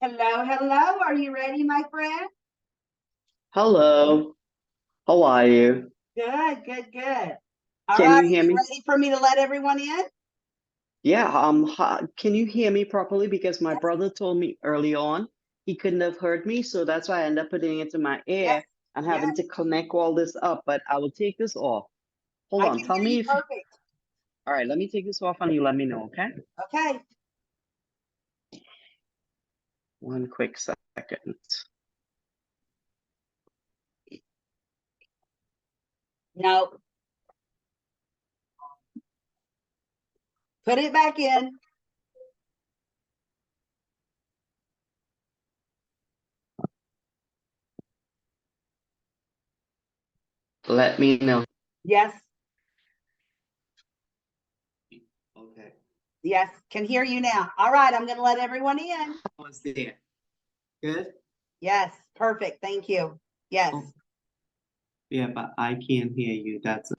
Hello, hello. Are you ready, my friend? Hello, how are you? Good, good, good. All Can right, you hear you me? ready for me to let everyone in? Yeah, can you hear me properly? Because my Yes, brother told me early on he couldn't have heard me, so that's why I ended up putting it in my yes, ear and having yes. to connect all this up, but I will take this off. Hold I on, can tell hear you me if, perfect. all right, let me take this off and you let me know, okay? Okay. One quick second. No, put it back in. Let me know. Yes, Okay. yes. Can hear you now. All right, I'm going to let everyone in. How was there? Good? Yes, perfect. Thank you. Yes. Oh, yeah, but I can't hear you. That's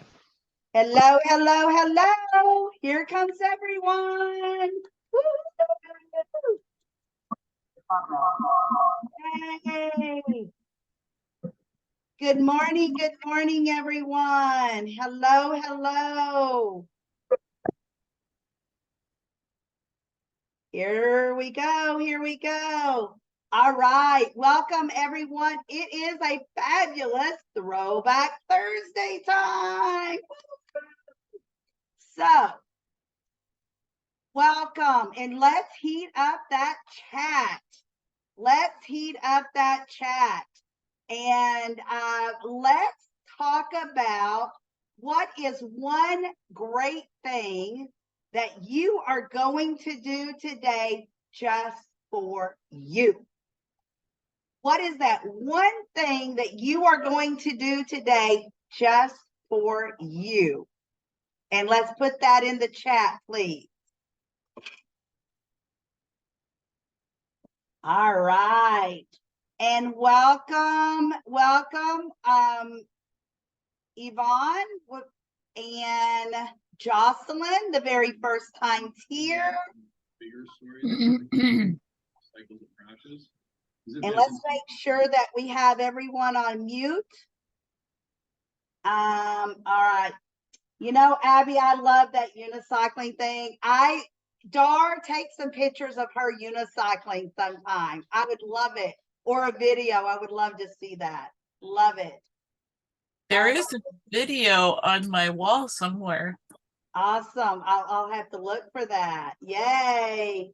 Hello, hello, hello. Here comes everyone. Woo! Yay. Good morning, everyone. Hello, hello. Here we go, here we go. All right, welcome everyone. It is a fabulous Throwback Thursday time. So, welcome, and let's heat up that chat. Let's heat up that chat. And let's talk about what is one great thing that you are going to do today just for you. What is that one thing that you are going to do today just for you? And let's put that in the chat, please. All right. And welcome, Yvonne and Jocelyn, the very first time here. And let's make sure that we have everyone on mute. All right. You know, Abby, I love that unicycling thing. Dar, take some pictures of her unicycling sometime. I would love it. Or a video. I would love to see that. Love it. There is a video on my wall somewhere. Awesome. I'll have to look for that. Yay.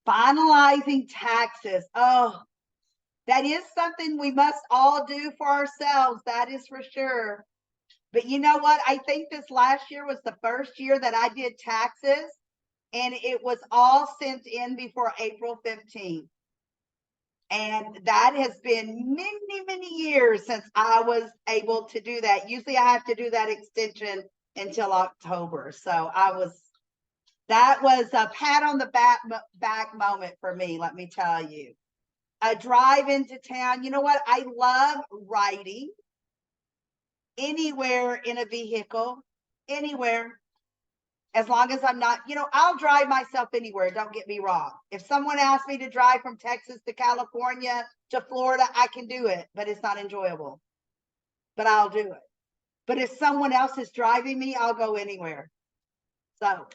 Finalizing taxes. Oh, that is something we must all do for ourselves. That is for sure. But you know what? I think this last year was the first year that I did taxes, and it was all sent in before April 15th. And that has been many, many years since I was able to do that. Usually I have to do that extension until October. So that was a pat on the back moment for me, let me tell you. A drive into town. You know what? I love riding anywhere in a vehicle, anywhere. As long as I'm not, I'll drive myself anywhere. Don't get me wrong. If someone asks me to drive from Texas to California to Florida, I can do it, but it's not enjoyable. But I'll do it. But if someone else is driving me, I'll go anywhere. So,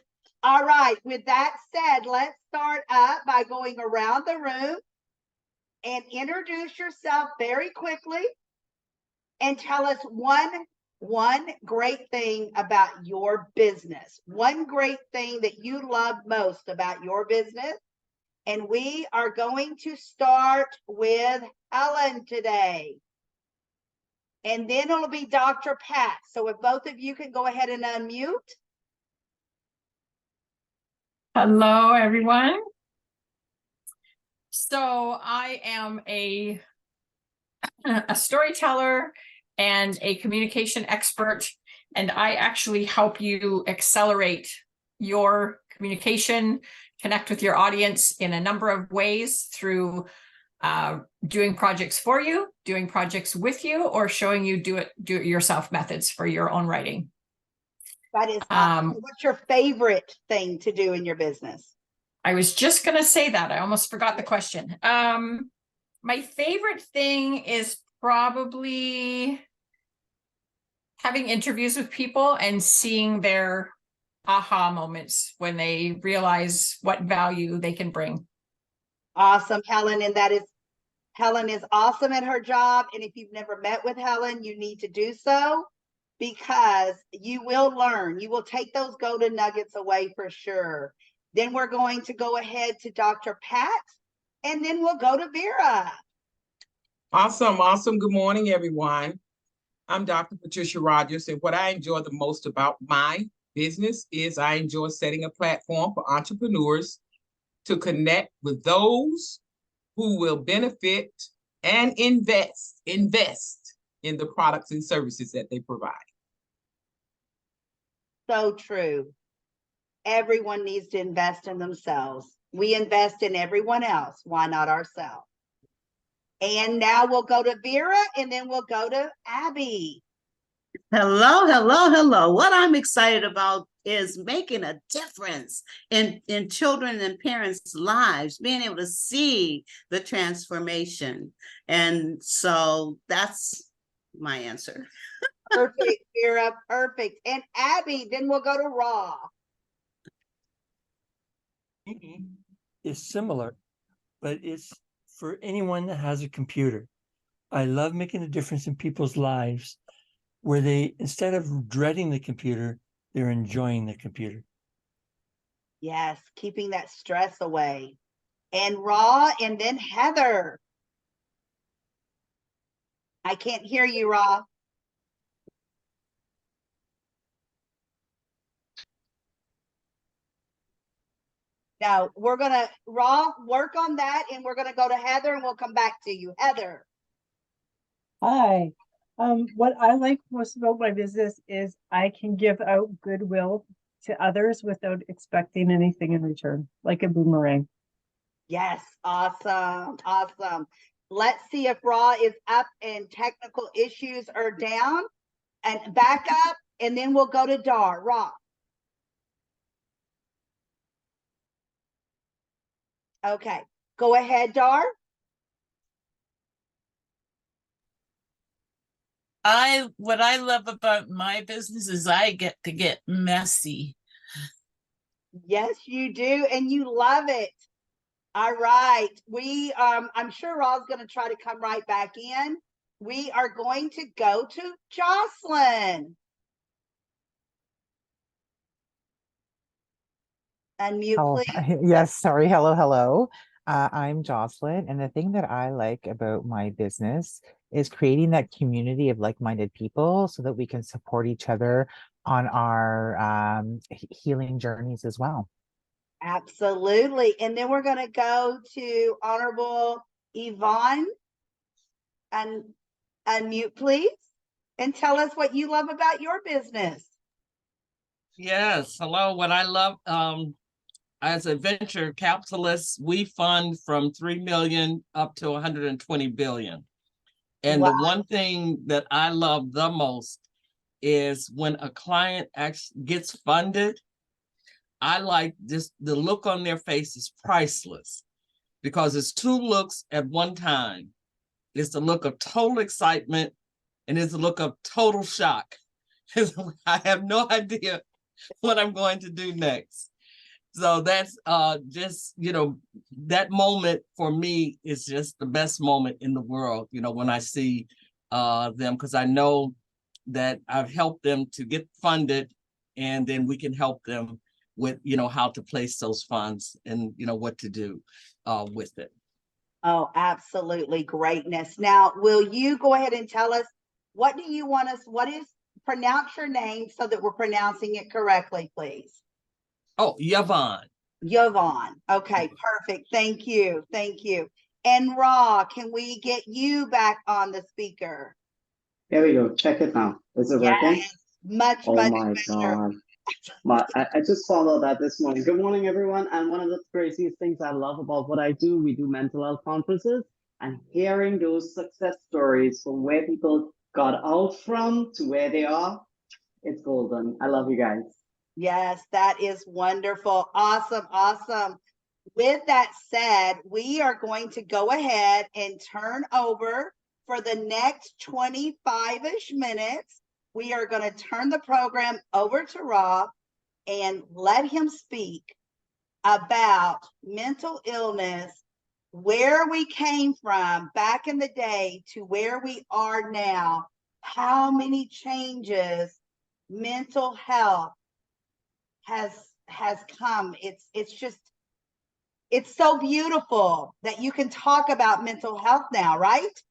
all right. With that said, let's start up by going around the room and introduce yourself very quickly and tell us one great thing about your business, one great thing that you love most about your business. And we are going to start with Helen today. And then it'll be Dr. Pat. So if both of you can go ahead and unmute. Hello, everyone. So I am a storyteller and a communication expert, and I actually help you accelerate your communication, connect with your audience in a number of ways through doing projects for you, doing projects with you, or showing you do it yourself methods for your own writing. That is awesome. What's your favorite thing to do in your business? I was just gonna say that. I almost forgot the question. My favorite thing is probably having interviews with people and seeing their aha moments when they realize what value they can bring. Awesome, Helen. And Helen is awesome at her job. And if you've never met with Helen, you need to do so because you will learn. You will take those golden nuggets away for sure. Then we're going to go ahead to Dr. Pat, and then we'll go to Vera. Awesome, awesome. Good morning, everyone. I'm Dr. Patricia Rogers, and what I enjoy the most about my business is I enjoy setting a platform for entrepreneurs to connect with those who will benefit and invest in the products and services that they provide. So true. Everyone needs to invest in themselves. We invest in everyone else. Why not ourselves? And now we'll go to Vera, and then we'll go to Abby. Hello, hello, hello. What I'm excited about is making a difference in children and parents' lives, being able to see the transformation. And so that's my answer. Perfect, Vera, perfect. And Abby, then we'll go to Raw. Is similar, but it's for anyone that has a computer. I love making a difference in people's lives where they, instead of dreading the computer, they're enjoying the computer. Yes, keeping that stress away. And Raw, and then Heather. I can't hear you, Raw. No, we're gonna Raw work on that, and we're gonna go to Heather, and we'll come back to you. Heather. Hi. What I like most about my business is I can give out goodwill to others without expecting anything in return, like a boomerang. Yes, awesome, awesome. Let's see if Raw is up and technical issues are down, and back up, and then we'll go to Dar. Raw. Okay, go ahead, Dar. What I love about my business is I get to get messy. Yes, you do, and you love it. All right, I'm sure Raw's going to try to come right back in. We are going to go to Jocelyn. Unmute, Oh, please. yes, sorry. Hello, hello. I'm Jocelyn, and the thing that I like about my business is creating that community of like-minded people so that we can support each other on our healing journeys as well. Absolutely. And then we're going to go to Honorable Yvonne. And unmute, please, and tell us what you love about your business. Yes, hello. What I love, as a venture capitalist, we fund from 3 million up to 120 billion. And Wow. the one thing that I love the most is when a client actually gets funded, I like just the look on their face is priceless because it's two looks at one time. It's the look of total excitement and it's the look of total shock. I have no idea what I'm going to do next. So that's just, that moment for me is just the best moment in the world, when I see them, because I know that I've helped them to get funded and then we can help them with, how to place those funds and, what to do with it. Oh, absolutely greatness. Now, will you go ahead and tell us, what do you want us, pronounce your name so that we're pronouncing it correctly, please. Oh, Yvonne. Yvonne. Okay, perfect. Thank you. Thank you. And Raw, can we get you back on the speaker? Here we go. Check it now. Is it working? Much, Oh much my better. God. I just followed that this morning. Good morning, everyone. And one of the craziest things I love about what I do, we do mental health conferences, and hearing those success stories from where people got out from to where they are, it's golden. I love you guys. Yes, that is wonderful. Awesome, awesome. with that said, we are going to go ahead and turn over for the next 25-ish minutes. We are going to turn the program over to Rob and let him speak about mental illness, where we came from back in the day to where we are now, how many changes mental health has come. It's so beautiful that you can talk about mental health now, right?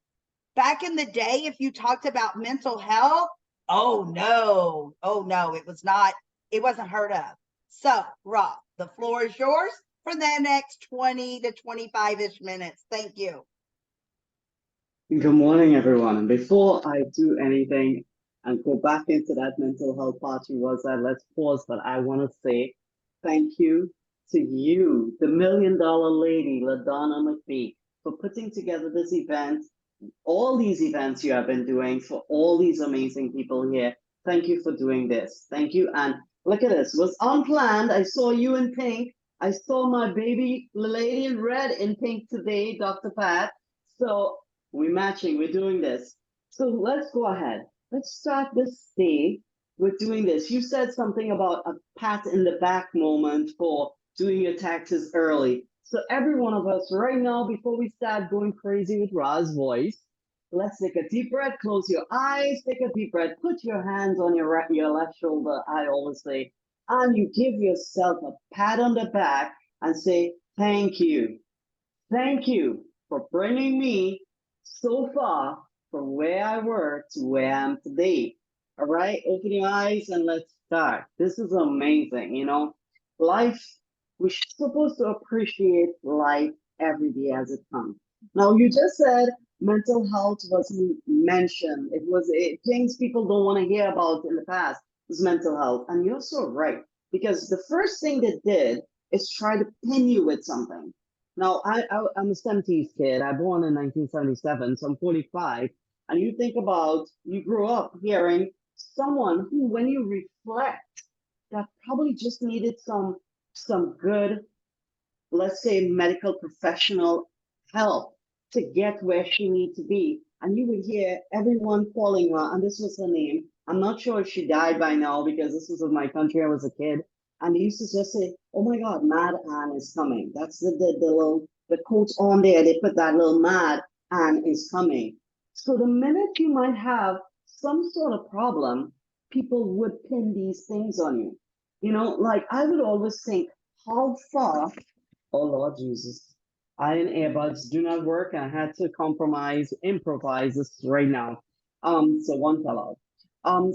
Back in the day, if you talked about mental health, oh no, it wasn't heard of. So, Rob, the floor is yours for the next 20 to 25-ish minutes. Thank you. Good morning, everyone. And before I do anything and go back into that mental health party was that, let's pause, but I want to say thank you to you, the $1 million lady, LaDonna McAbee, for putting together this event, all these events you have been doing for all these amazing people here. Thank you for doing this. Thank you. And look at this, it was unplanned. I saw you in pink. I saw my baby lady in red in pink today, Dr. Pat. So we're matching, we're doing this. So let's go ahead. Let's start this day with doing this. You said something about a pat in the back moment for doing your taxes early. So every one of us right now, before we start going crazy with Ra's voice, let's take a deep breath, close your eyes, take a deep breath, put your hands on your left shoulder, I always say, and you give yourself a pat on the back and say, thank you. Thank you for bringing me so far from where I were to where I am today. All right, open your eyes and let's start. This is amazing, you know. Life, we're supposed to appreciate life every day as it comes. Now, you just said mental health wasn't mentioned. It was things people don't want to hear about in the past is mental health. And you're so right, because the first thing they did is try to pin you with something. Now, I'm a 70s kid. I born in 1977, so I'm 45. And you think about, you grew up hearing someone who, when you reflect, that probably just needed some good, let's say, medical professional help to get where she needs to be. And you would hear everyone calling her, and this was her name. I'm not sure if she died by now because this was in my country. I was a kid. And they used to just say, oh my God, Mad Ann is coming. That's the quote on there. They put that little Mad Ann is coming. So the minute you might have some sort of problem, people would pin these things on you. You know, like I would always think, how far, oh Lord Jesus, iron earbuds do not work. I had to improvise this right now. So one fell out.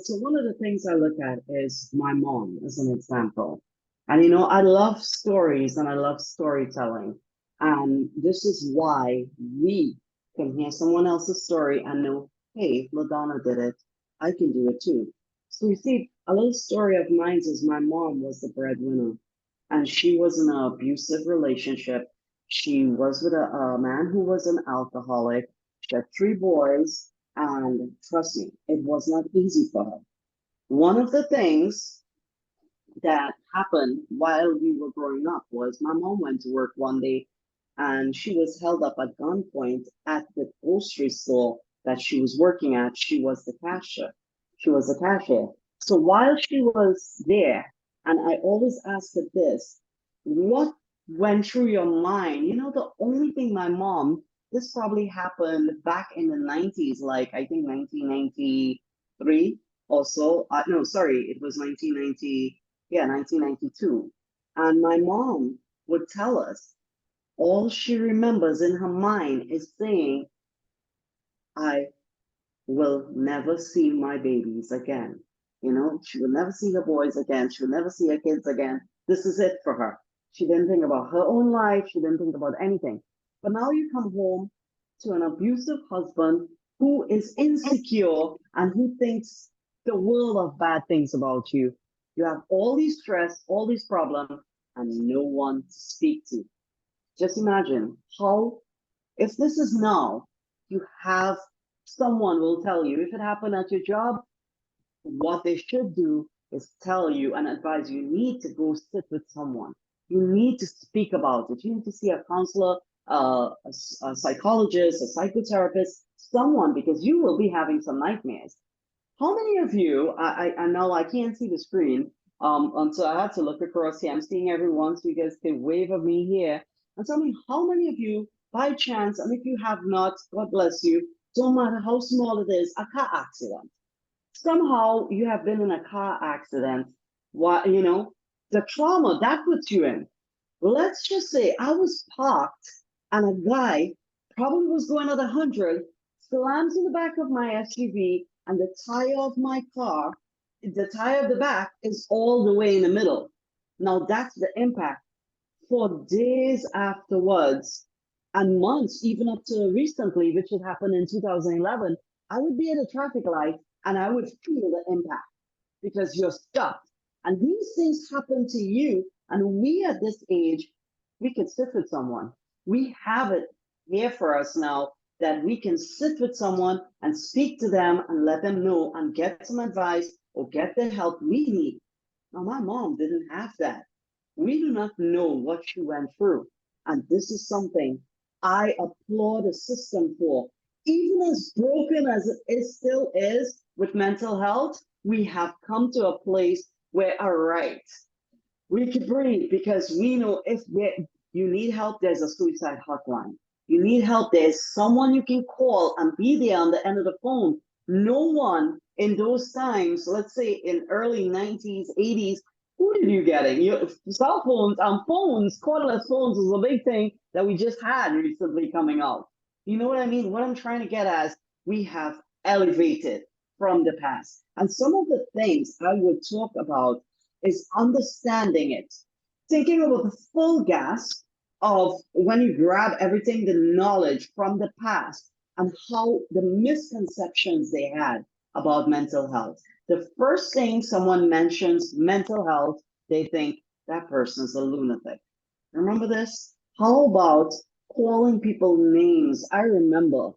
So one of the things I look at is my mom as an example. And you know, I love stories and I love storytelling. And this is why we can hear someone else's story and know, hey, LaDonna did it. I can do it too. So you see, a little story of mine is my mom was the breadwinner and she was in an abusive relationship. She was with a man who was an alcoholic. She had 3 boys. And trust me, it was not easy for her. One of the things that happened while we were growing up was my mom went to work one day and she was held up at gunpoint at the grocery store that she was working at. She was the cashier. So while she was there, and I always ask her this, what went through your mind? You know, the only thing my mom, this probably happened back in the 90s, like I think 1993 or so. No, sorry, it was 1992. And my mom would tell us, all she remembers in her mind is saying, I will never see my babies again. You know, she will never see her boys again. She will never see her kids again. This is it for her. She didn't think about her own life. She didn't think about anything. But now you come home to an abusive husband who is insecure and who thinks the world of bad things about you. You have all these stress, all these problems, and no one to speak to. Just imagine how, if this is now, you have someone will tell you, if it happened at your job, what they should do is tell you and advise you need to go sit with someone. You need to speak about it. You need to see a counselor, a psychologist, a psychotherapist, someone, because you will be having some nightmares. How many of you, I know I can't see the screen, and so I had to look across here. I'm seeing everyone, so you guys can wave at me here. And tell me, how many of you, by chance, and if you have not, God bless you, don't matter how small it is, a car accident. Somehow you have been in a car accident. What, the trauma that puts you in. Let's just say I was parked and a guy probably was going at 100, slams in the back of my SUV, and the tire of my car, the tire of the back is all the way in the middle. Now that's the impact. For days afterwards and months, even up to recently, which had happened in 2011, I would be at a traffic light and I would feel the impact because you're stuck. And these things happen to you. And we at this age, we can sit with someone. We have it here for us now that we can sit with someone and speak to them and let them know and get some advice or get the help we need. Now, my mom didn't have that. We do not know what she went through. And this is something I applaud the system for. Even as broken as it still is with mental health, we have come to a place where, all right, we can breathe because we know if you need help, there's a suicide hotline. You need help, there's someone you can call and be there on the end of the phone. No one in those times, let's say in early 90s, 80s, who did you get in? Your cell phones, phones, cordless phones was a big thing that we just had recently coming out. You know what I mean? What I'm trying to get at is we have elevated from the past. And some of the things I would talk about is understanding it, thinking about the full gasp of when you grab everything, the knowledge from the past and how the misconceptions they had about mental health. The first thing someone mentions mental health, they think that person is a lunatic. Remember this? How about calling people names? I remember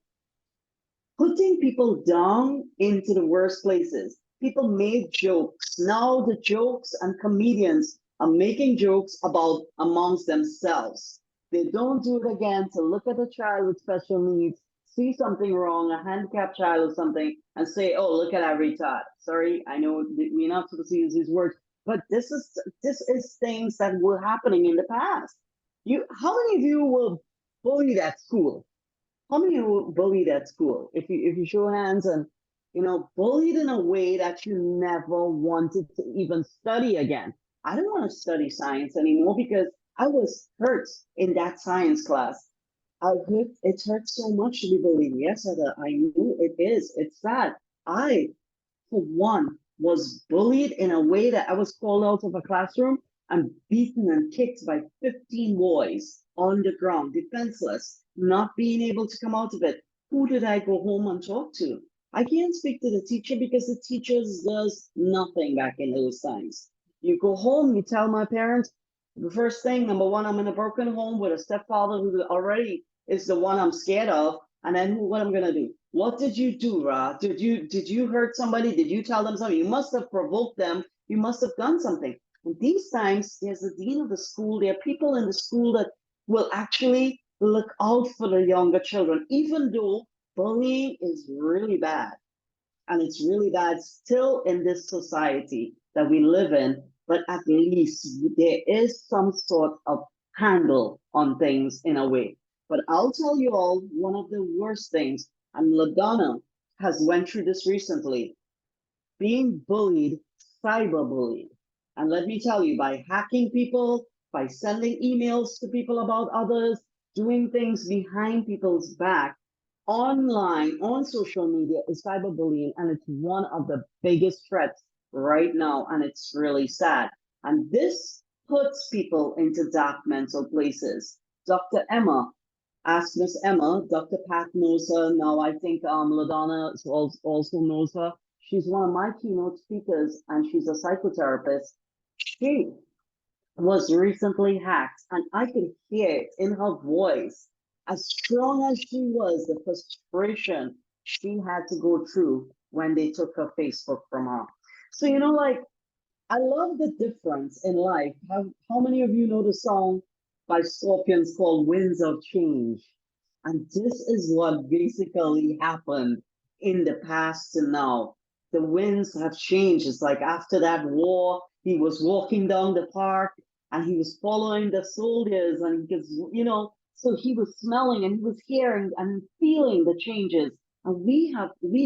putting people down into the worst places. People made jokes. Now the jokes and comedians are making jokes about amongst themselves. They don't do it again to look at a child with special needs, see something wrong, a handicapped child or something, and say, oh, look at that retard. Sorry, I know we're not supposed to use these words, but this is things that were happening in the past. How many of you were bullied at school? How many were bullied at school? If you show hands and bullied in a way that you never wanted to even study again. I don't want to study science anymore because I was hurt in that science class. It hurts so much to be bullied. Yes, I knew it is. It's sad. I, for one, was bullied in a way that I was called out of a classroom and beaten and kicked by 15 boys on the ground, defenseless, not being able to come out of it. Who did I go home and talk to? I can't speak to the teacher because the teacher does nothing back in those times. You go home, you tell my parents, the first thing, number one, I'm in a broken home with a stepfather who already is the one I'm scared of. And then what I'm gonna do? What did you do, Ra? Did you hurt somebody? Did you tell them something? You must have provoked them. You must have done something. And these times, there's the dean of the school. There are people in the school that will actually look out for the younger children, even though bullying is really bad. And it's really bad still in this society that we live in, but at least there is some sort of handle on things in a way. But I'll tell you all, one of the worst things, and LaDonna has went through this recently, being bullied, cyberbullied. And let me tell you, by hacking people, by sending emails to people about others, doing things behind people's back, online, on social media is cyberbullying, and it's one of the biggest threats right now, and it's really sad. And this puts people into dark mental places. Dr. Emma, ask Miss Emma, Dr. Pat knows her, now I think LaDonna also knows her. She's one of my keynote speakers, and she's a psychotherapist. She was recently hacked, and I could hear it in her voice. As strong as she was, the frustration she had to go through when they took her Facebook from her. So, I love the difference in life. How many of you know the song by Scorpions called Winds of Change? And this is what basically happened in the past to now. The winds have changed. It's like after that war, he was walking down the park and he was following the soldiers, and because, so he was smelling and he was hearing and feeling the changes. And we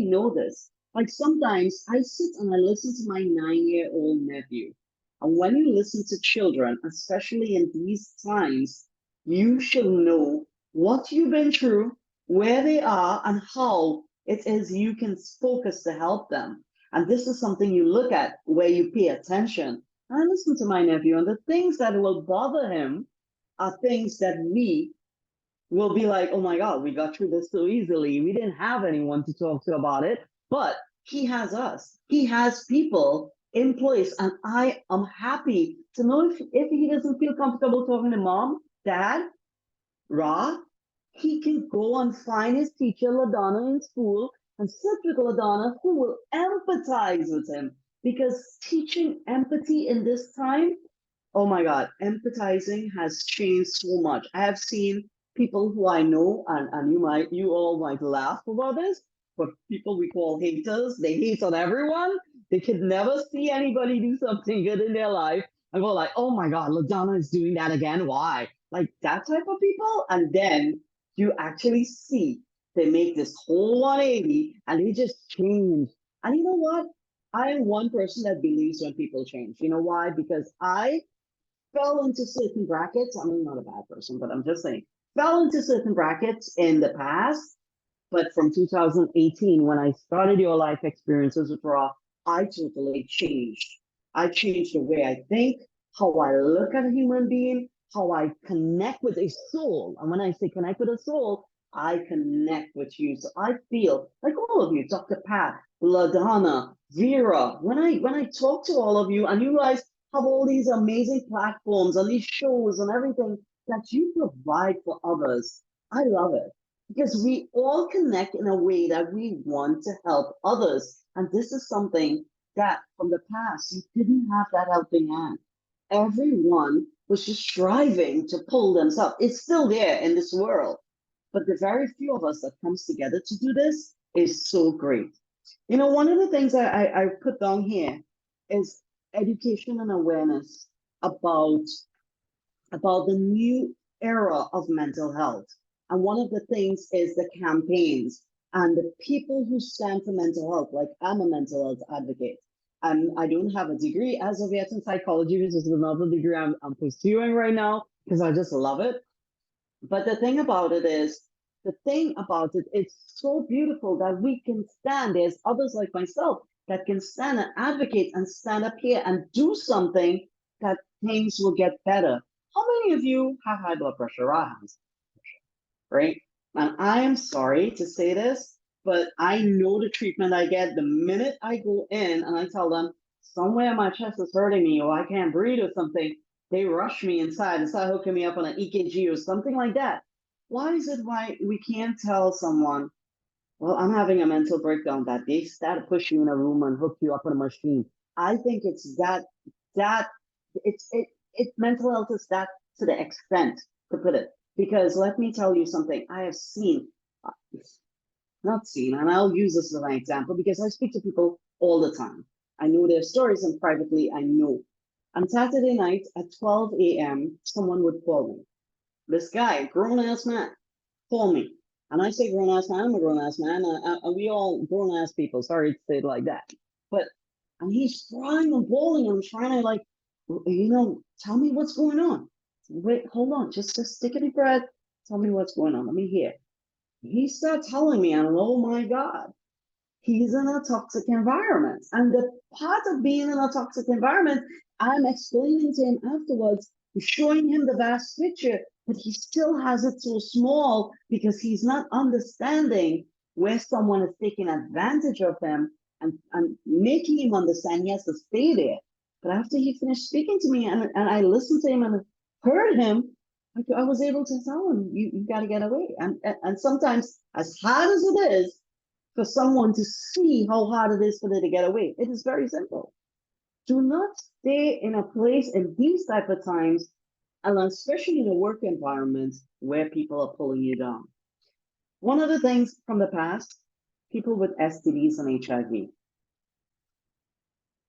know this. Like sometimes I sit and I listen to my 9-year-old nephew. And when you listen to children, especially in these times, you should know what you've been through, where they are, and how it is you can focus to help them. And this is something you look at where you pay attention. And I listen to my nephew, and the things that will bother him are things that we will be like, oh my God, we got through this so easily. We didn't have anyone to talk to about it, but he has us. He has people in place. And I am happy to know if he doesn't feel comfortable talking to mom, dad, Ra, he can go and find his teacher, LaDonna, in school and sit with LaDonna, who will empathize with him. Because teaching empathy in this time, oh my God, empathizing has changed so much. I have seen people who I know, and you all might laugh about this, but people we call haters, they hate on everyone. They could never see anybody do something good in their life and go like, oh my God, LaDonna is doing that again. Why? Like that type of people. And then you actually see they make this whole 180 and they just change. And you know what? I am one person that believes when people change. You know why? Because I fell into certain brackets. I'm not a bad person, but I'm just saying, fell into certain brackets in the past. But from 2018, when I started Your Life Experiences with Raw, I totally changed. I changed the way I think, how I look at a human being, how I connect with a soul. And when I say connect with a soul, I connect with you. So I feel like all of you, Dr. Pat, LaDonna, Vera, when I talk to all of you and you guys have all these amazing platforms and these shows and everything that you provide for others, I love it. Because we all connect in a way that we want to help others. And this is something that from the past, you didn't have that helping hand. Everyone was just striving to pull themselves. It's still there in this world. But the very few of us that comes together to do this is so great. One of the things I put down here is education and awareness about the new era of mental health. And one of the things is the campaigns and the people who stand for mental health. Like I'm a mental health advocate. I don't have a degree as of yet in psychology, which is another degree I'm pursuing right now because I just love it. But the thing about it is, it's so beautiful that we can stand. There's others like myself that can stand and advocate and stand up here and do something that things will get better. How many of you have high blood pressure? Right? And I am sorry to say this, but I know the treatment I get the minute I go in and I tell them somewhere my chest is hurting me or I can't breathe or something, they rush me inside and start hooking me up on an EKG or something like that. Why is it why we can't tell someone, well, I'm having a mental breakdown, that they start to push you in a room and hook you up on a machine? I think it's mental health is that to the extent, to put it. Because let me tell you something, I have seen, and I'll use this as an example because I speak to people all the time. I know their stories and privately I know. On Saturday night at 12 a.m., someone would call me. This guy, grown-ass man, call me. And I say grown-ass man, I'm a grown-ass man, and we all grown-ass people, sorry to say it like that. And he's crying and bawling, and I'm trying to tell me what's going on. Wait, hold on, just take a deep breath. Tell me what's going on. Let me hear. He started telling me, and oh my God, he's in a toxic environment. And the part of being in a toxic environment, I'm explaining to him afterwards, showing him the vast picture, but he still has it so small because he's not understanding where someone is taking advantage of him and making him understand he has to stay there. But after he finished speaking to me and I listened to him and heard him, I was able to tell him, you got to get away. And sometimes, as hard as it is for someone to see how hard it is for them to get away, it is very simple. Do not stay in a place in these type of times, and especially in a work environment where people are pulling you down. One of the things from the past, people with STDs and HIV.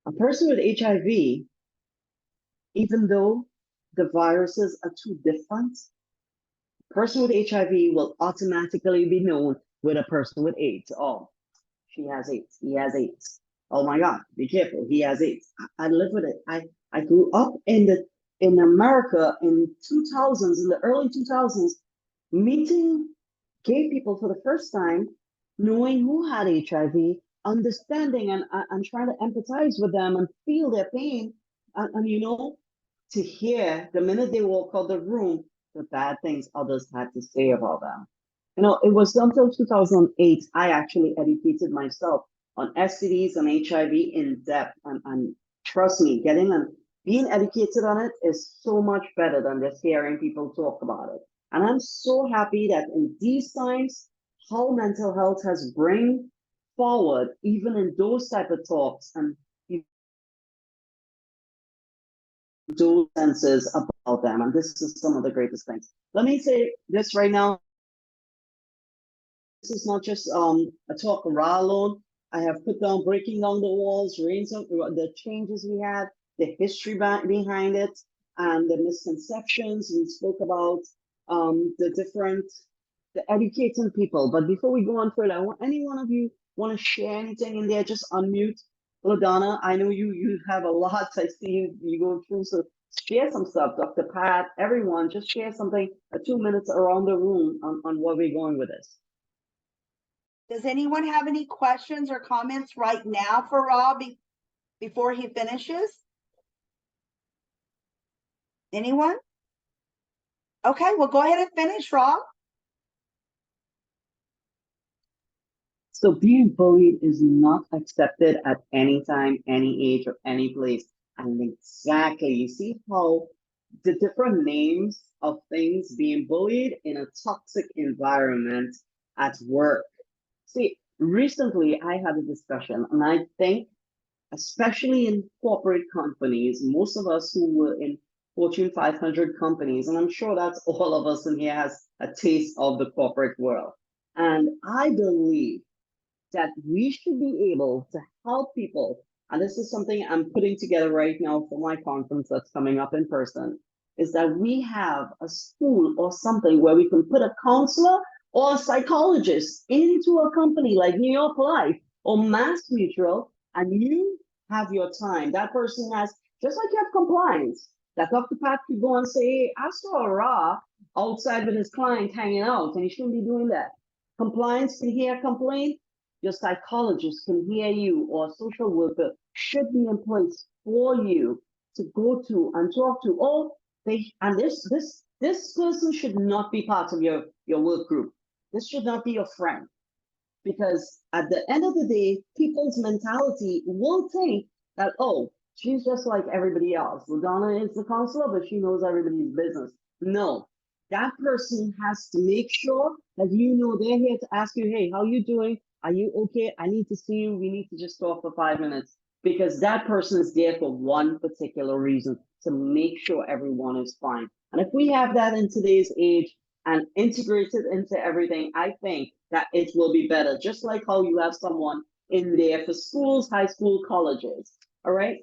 A person with HIV, even though the viruses are too different, a person with HIV will automatically be known with a person with AIDS. Oh, she has AIDS, he has AIDS. Oh my God, be careful, he has AIDS. I live with it. I grew up in America in 2000s, in the early 2000s, meeting gay people for the first time, knowing who had HIV, understanding and trying to empathize with them and feel their pain. And you know, to hear the minute they walk out the room, the bad things others had to say about them. You know, it was until 2008 I actually educated myself on STDs and HIV in depth. And trust me, getting and being educated on it is so much better than just hearing people talk about it. And I'm so happy that in these times, how mental health has bring forward, even in those type of talks and those senses about them. And this is some of the greatest things. Let me say this right now. This is not just a talk raw alone. I have put down breaking down the walls, the changes we had, the history behind it, and the misconceptions. We spoke about the educating people. But before we go on further, I want any one of you want to share anything in there, just unmute. LaDonna, I know you have a lot. I see you go through, so share some stuff. Dr. Pat, everyone, just share something, 2 minutes around the room on where we're going with this. Does anyone have any questions or comments right now for Rob before he finishes? Anyone? Okay, well, go ahead and finish, Rob. So being bullied is not accepted at any time, any age, or any place. And exactly, you see how the different names of things being bullied in a toxic environment at work. See, recently I had a discussion, and I think, especially in corporate companies, most of us who were in Fortune 500 companies, and I'm sure that's all of us in here has a taste of the corporate world. And I believe that we should be able to help people. And this is something I'm putting together right now for my conference that's coming up in person, is that we have a school or something where we can put a counselor or a psychologist into a company like New York Life or Mass Mutual, and you have your time. That person has, just like you have compliance, that Dr. Pat could go and say, hey, I saw a Ra outside with his client hanging out, and he shouldn't be doing that. Compliance can hear a complaint. Your psychologist can hear you, or a social worker should be in place for you to go to and talk to. Oh, this person should not be part of your work group. This should not be your friend. Because at the end of the day, people's mentality will think that, oh, she's just like everybody else. LaDonna is the counselor, but she knows everybody's business. No, that person has to make sure that you know they're here to ask you, hey, how you doing? Are you okay? I need to see you. We need to just talk for 5 minutes, because that person is there for one particular reason, to make sure everyone is fine. And if we have that in today's age and integrate it into everything, I think that it will be better. Just like how you have someone in there for schools, high school, colleges. All right.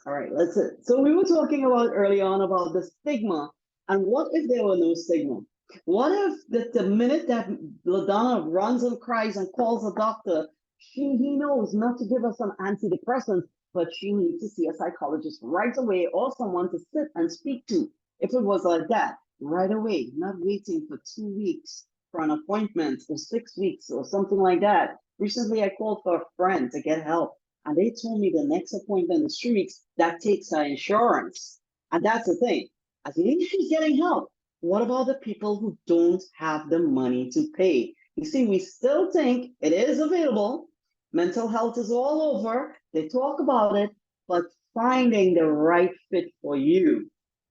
All right, let's it. So we were talking about early on about the stigma, and what if there were no stigma? What if the minute that LaDonna runs and cries and calls a doctor, he knows not to give us some antidepressants, but she needs to see a psychologist right away, or someone to sit and speak to. If it was like that, right away, not waiting for 2 weeks for an appointment, or 6 weeks or something like that. Recently, I called for a friend to get help, and they told me the next appointment is 3 weeks. That takes her insurance. And that's the thing. At least she's getting help. What about the people who don't have the money to pay? You see, we still think it is available. Mental health is all over. They talk about it, but finding the right fit for you.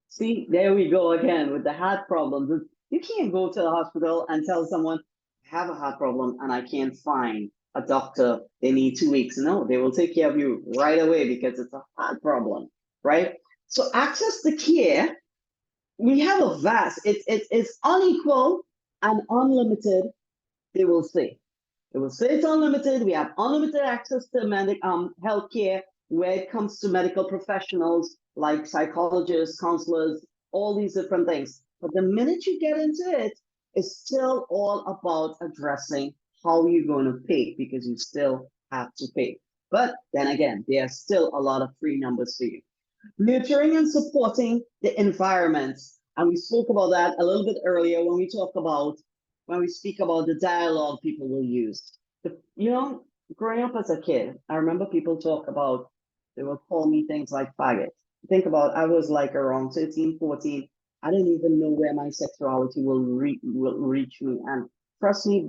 See, there we go again with the heart problems. You can't go to the hospital and tell someone, I have a heart problem and I can't find a doctor, they need 2 weeks. No, they will take care of you right away because it's a heart problem, right? So access to care, we have a vast, it's unequal and unlimited, they will say. They will say it's unlimited. We have unlimited access to healthcare where it comes to medical professionals like psychologists, counselors, all these different things. But the minute you get into it, it's still all about addressing how you're going to pay because you still have to pay. But then again, there are still a lot of free numbers for you. Nurturing and supporting the environment. And we spoke about that a little bit earlier when we speak about the dialogue people will use. Growing up as a kid, I remember people talk about, they would call me things like faggot. Think about, I was like around 13, 14. I didn't even know where my sexuality will reach me. And trust me,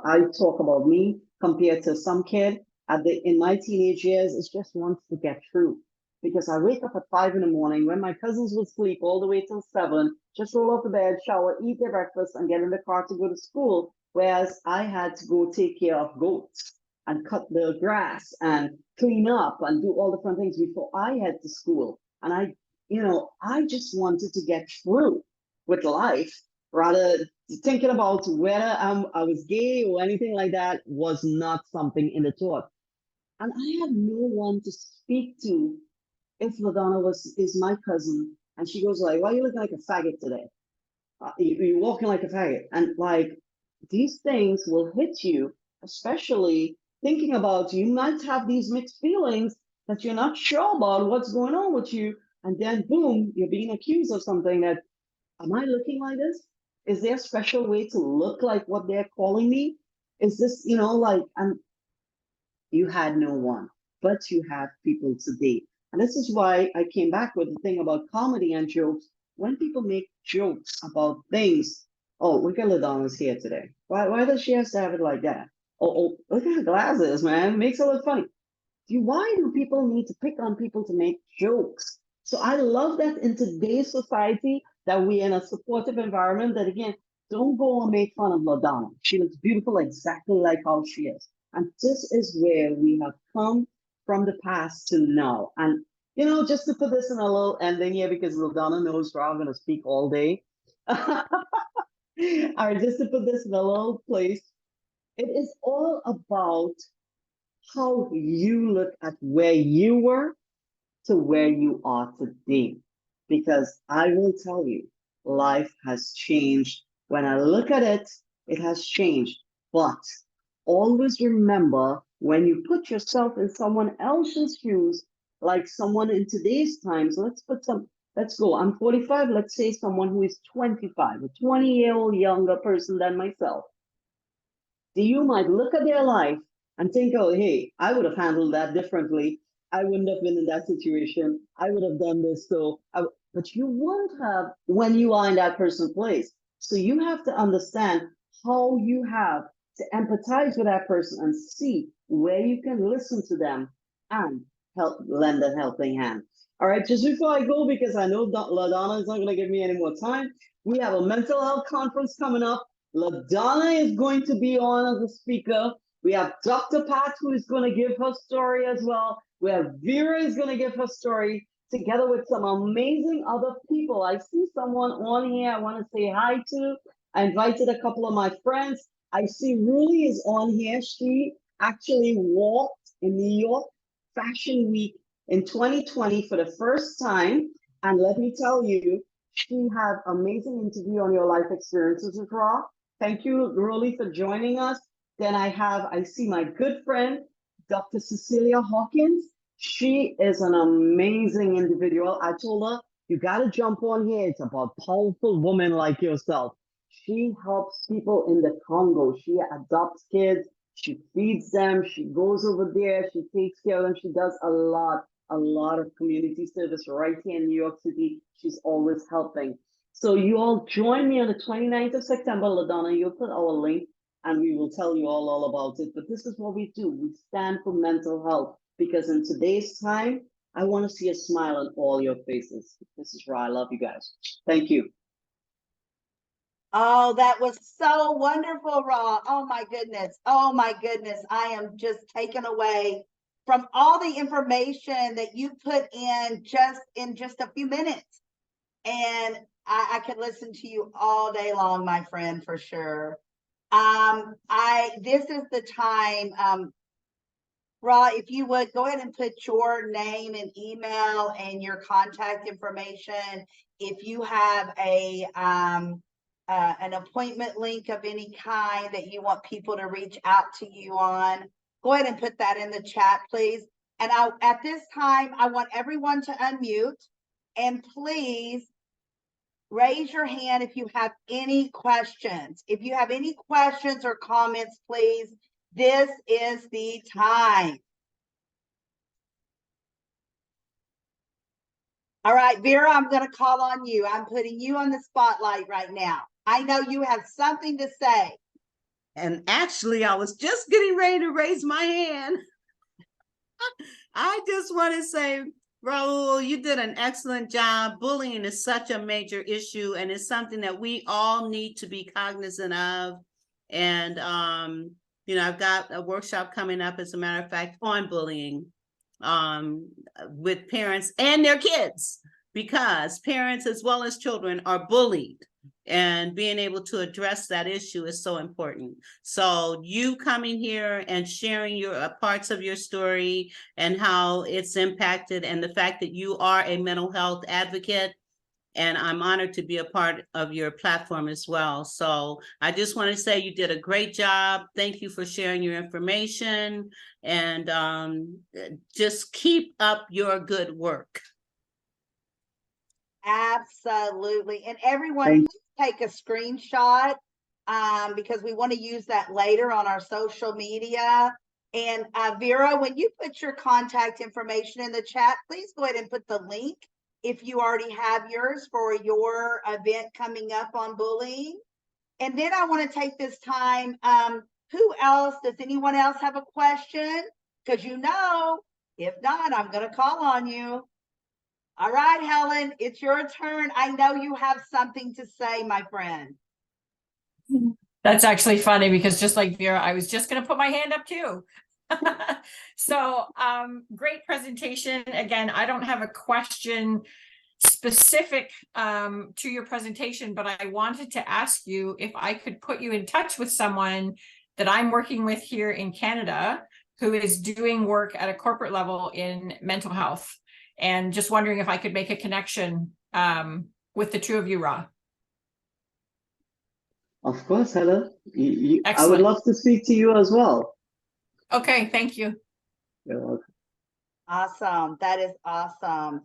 I talk about me compared to some kid in my teenage years, it just wants to get through. Because I wake up at 5 in the morning when my cousins will sleep all the way till 7, just roll off the bed, shower, eat their breakfast, and get in the car to go to school. Whereas I had to go take care of goats and cut the grass and clean up and do all the fun things before I head to school. And I just wanted to get through with life rather thinking about whether I was gay or anything like that was not something in the thought. And I had no one to speak to if LaDonna is my cousin and she goes like, why are you looking like a faggot today? You're walking like a faggot. And like, these things will hit you, especially thinking about you might have these mixed feelings that you're not sure about what's going on with you. And then boom, you're being accused of something that, am I looking like this? Is there a special way to look like what they're calling me? Is this, and you had no one, but you have people today. And this is why I came back with the thing about comedy and jokes. When people make jokes about things, oh, look at LaDonna's hair today. Why does she have to have it like that? Oh, look at her glasses, man. It makes it look funny. Why do people need to pick on people to make jokes? So I love that in today's society that we're in a supportive environment that, again, don't go and make fun of LaDonna. She looks beautiful exactly like how she is. And this is where we have come from the past to now. And, just to put this in a little ending here, because LaDonna knows I'm going to speak all day. All right, just to put this in a little place, it is all about how you look at where you were to where you are today. Because I will tell you, life has changed. When I look at it, it has changed. But always remember, when you put yourself in someone else's shoes, like someone in today's times, let's go. I'm 45. Let's say someone who is 25, a 20-year-old younger person than myself. You might look at their life and think, oh, hey, I would have handled that differently. I wouldn't have been in that situation. I would have done this. But you won't have when you are in that person's place. So you have to understand how you have to empathize with that person and see where you can listen to them and lend a helping hand. All right, just before I go, because I know LaDonna is not going to give me any more time, we have a mental health conference coming up. LaDonna is going to be on as a speaker. We have Dr. Pat, who is going to give her story as well. We have Vera is going to give her story together with some amazing other people. I see someone on here I want to say hi to. I invited a couple of my friends. I see Ruli is on here. She actually walked in New York Fashion Week in 2020 for the first time. And let me tell you, she had amazing interview on your life experiences with Ra. Thank you, Ruli, for joining us. Then I see my good friend, Dr. Cecilia Hawkins. She is an amazing individual. I told her, you got to jump on here. It's about powerful women like yourself. She helps people in the Congo. She adopts kids. She feeds them. She goes over there. She takes care of them. She does a lot of community service right here in New York City. She's always helping. So you all join me on the 29th of September, LaDonna. You'll put our link and we will tell you all about it. But this is what we do. We stand for mental health because in today's time, I want to see a smile on all your faces. This is Ra. I love you guys. Thank you. Oh, that was so wonderful, Ra. Oh my goodness. Oh my goodness. I am just taken away from all the information that you put in just a few minutes. And I could listen to you all day long, my friend, for sure. This is the time, Ra, if you would go ahead and put your name and email and your contact information. If you have an appointment link of any kind that you want people to reach out to you on, go ahead and put that in the chat, please. And at this time, I want everyone to unmute, and please raise your hand if you have any questions. If you have any questions or comments, please, this is the time. All right, Vera, I'm going to call on you. I'm putting you on the spotlight right now. I know you have something to say. And actually, I was just getting ready to raise my hand. I just want to say, Rahul, you did an excellent job. Bullying is such a major issue, and it's something that we all need to be cognizant of. And, I've got a workshop coming up, as a matter of fact, on bullying with parents and their kids, because parents as well as children are bullied. And being able to address that issue is so important. So you coming here and sharing your parts of your story and how it's impacted, and the fact that you are a mental health advocate, and I'm honored to be a part of your platform as well. So I just want to say you did a great job. Thank you for sharing your information, and just keep up your good work. Absolutely. And everyone, please take a screenshot because we want to use that later on our social media. And Vera, when you put your contact information in the chat, please go ahead and put the link if you already have yours for your event coming up on bullying. And then I want to take this time. Who else? Does anyone else have a question? Because if not, I'm going to call on you. All right, Helen, it's your turn. I know you have something to say, my friend. That's actually funny, because just like Vera, I was just going to put my hand up too. So great presentation. Again, I don't have a question specific to your presentation, but I wanted to ask you if I could put you in touch with someone that I'm working with here in Canada who is doing work at a corporate level in mental health. And just wondering if I could make a connection with the two of you, Ra. Of course, Helen. I would Excellent. love to speak to you as well. Okay, thank you. You're welcome. Awesome. That is awesome.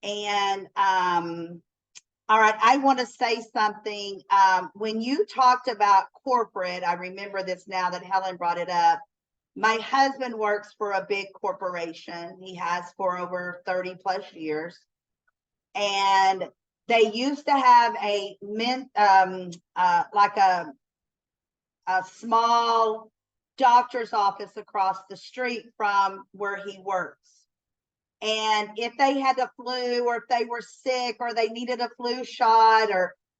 And all right, I want to say something. When you talked about corporate, I remember this now that Helen brought it up. My husband works for a big corporation. He has for over 30 plus years. And they used to have a small doctor's office across the street from where he works. And if they had the flu, or if they were sick, or they needed a flu shot,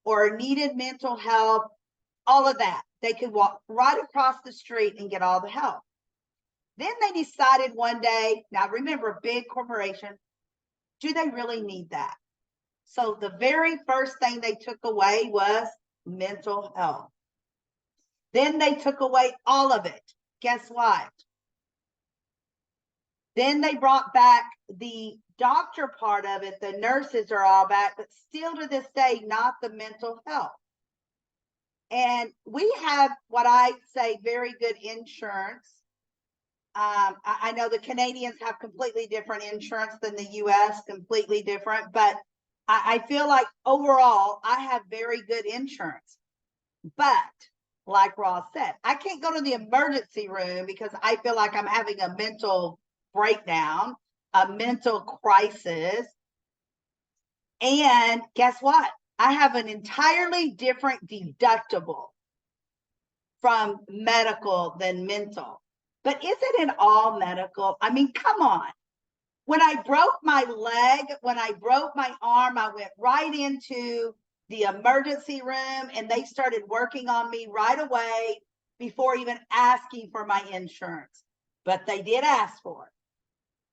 or needed mental help, all of that, they could walk right across the street and get all the help. Then they decided one day, now remember, big corporation, do they really need that? So the very first thing they took away was mental health. Then they took away all of it. Guess what? Then they brought back the doctor part of it. The nurses are all back, but still to this day, not the mental health. And we have what I say very good insurance. I know the Canadians have completely different insurance than the US, completely different, but I feel like overall I have very good insurance. But like Ross said, I can't go to the emergency room because I feel like I'm having a mental breakdown, a mental crisis. And guess what? I have an entirely different deductible from medical than mental. But isn't it all medical? I mean, come on. When I broke my leg, when I broke my arm, I went right into the emergency room, and they started working on me right away before even asking for my insurance. But they did ask for it.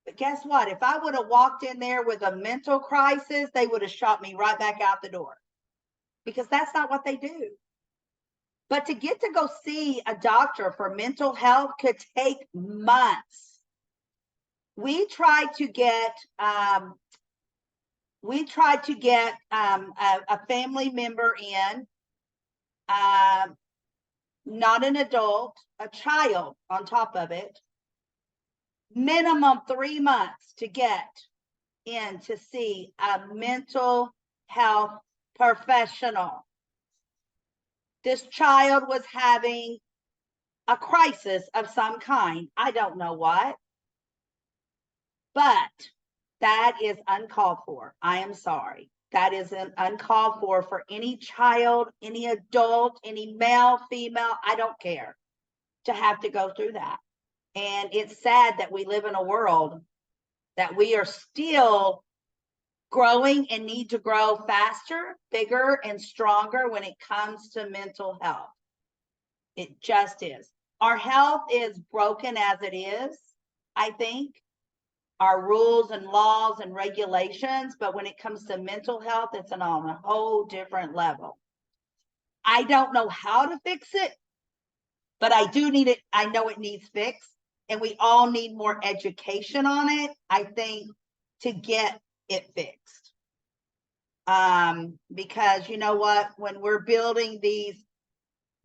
But guess what? If I would have walked in there with a mental crisis, they would have shot me right back out the door, because that's not what they do. But to get to go see a doctor for mental health could take months. We tried to get a family member in, not an adult, a child on top of it. Minimum 3 months to get in to see a mental health professional. This child was having a crisis of some kind. I don't know what, but that is uncalled for. I am sorry. That is uncalled for any child, any adult, any male, female, I don't care, to have to go through that. And it's sad that we live in a world that we are still growing and need to grow faster, bigger, and stronger when it comes to mental health. It just is. Our health is broken as it is, I think. Our rules and laws and regulations, but when it comes to mental health, it's on a whole different level. I don't know how to fix it, but I do need it. I know it needs fixed, and we all need more education on it, I think, to get it fixed. Because you know what, when we're building these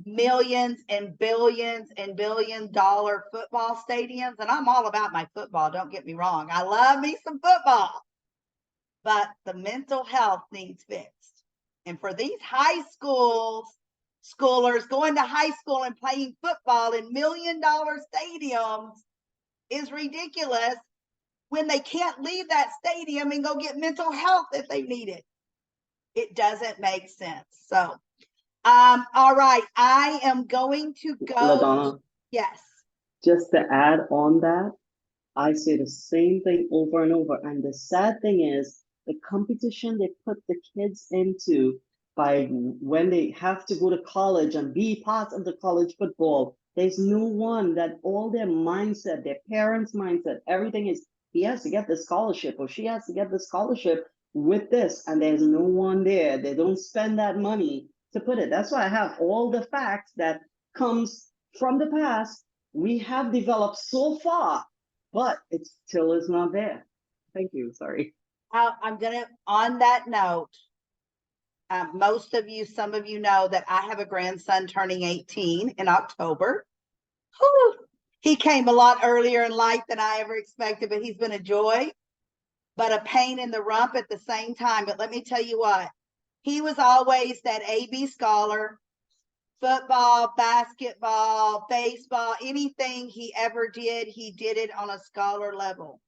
millions and billions and $billion football stadiums, and I'm all about my football, don't get me wrong, I love me some football, but the mental health needs fixed. And for these high schoolers going to high school and playing football in $1 million stadiums is ridiculous when they can't leave that stadium and go get mental health if they need it. It doesn't make sense. So all right, I am going to go. LaDonna, Yes. just to add on that, I say the same thing over and over. And the sad thing is, the competition they put the kids into by when they have to go to college and be part of the college football, there's no one that all their mindset, their parents' mindset, everything is, he has to get the scholarship or she has to get the scholarship with this. And there's no one there. They don't spend that money to put it. That's why I have all the facts that comes from the past. We have developed so far, but it still is not there. Thank you. Sorry. I'm gonna, on that note, most of you, some of you know that I have a grandson turning 18 in October. Whew. He came a lot earlier in life than I ever expected, but he's been a joy, but a pain in the rump at the same time. But let me tell you what, he was always that AB scholar, football, basketball, baseball, anything he ever did, he did it on a scholar level.